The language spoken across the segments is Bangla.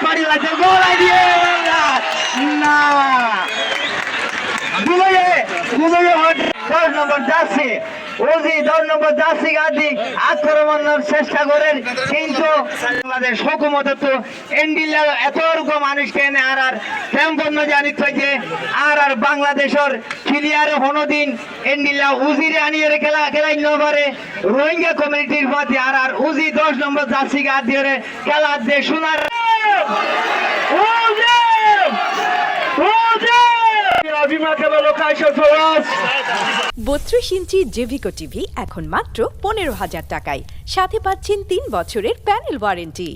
পাড়ি লাগছে গোড়ায় দিয়ে না দশ নম্বর যাচ্ছে ওজি 10 নম্বর জার্সি গাদি আক্রমণের চেষ্টা করেন কিন্তু বাংলাদেশ হুকুমত তো এন্ডিলা এত রকম মানুষকে এনে আর সম্পন্ন জানিত হয়েছে আর বাংলাদেশের ক্লিয়ার হনদিন এন্ডিলা উজিরে আনিয়ে খেলা খেলাই ন পারে রোহিঙ্গা কমিউনিটির মধ্যে আর উজি 10 নম্বর জার্সি গাদি খেলা দিয়ে শোনার 32 ইঞ্চি জেভিকো টিভি এখন মাত্র 15,000 টাকায়, সাথে পাচ্ছেন 3 বছরের panel warranty.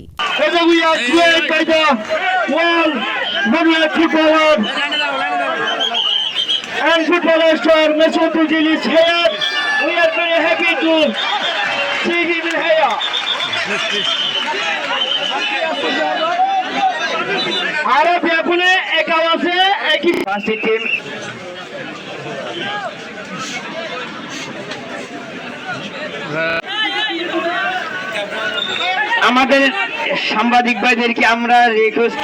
And footballer star Masoud Ozil is here. We are very happy to see him here. Arab yapını ekavası ekip. Transit team. আমাদের সাংবাদিক ভাইদেরকে আমরা রিকোয়েস্ট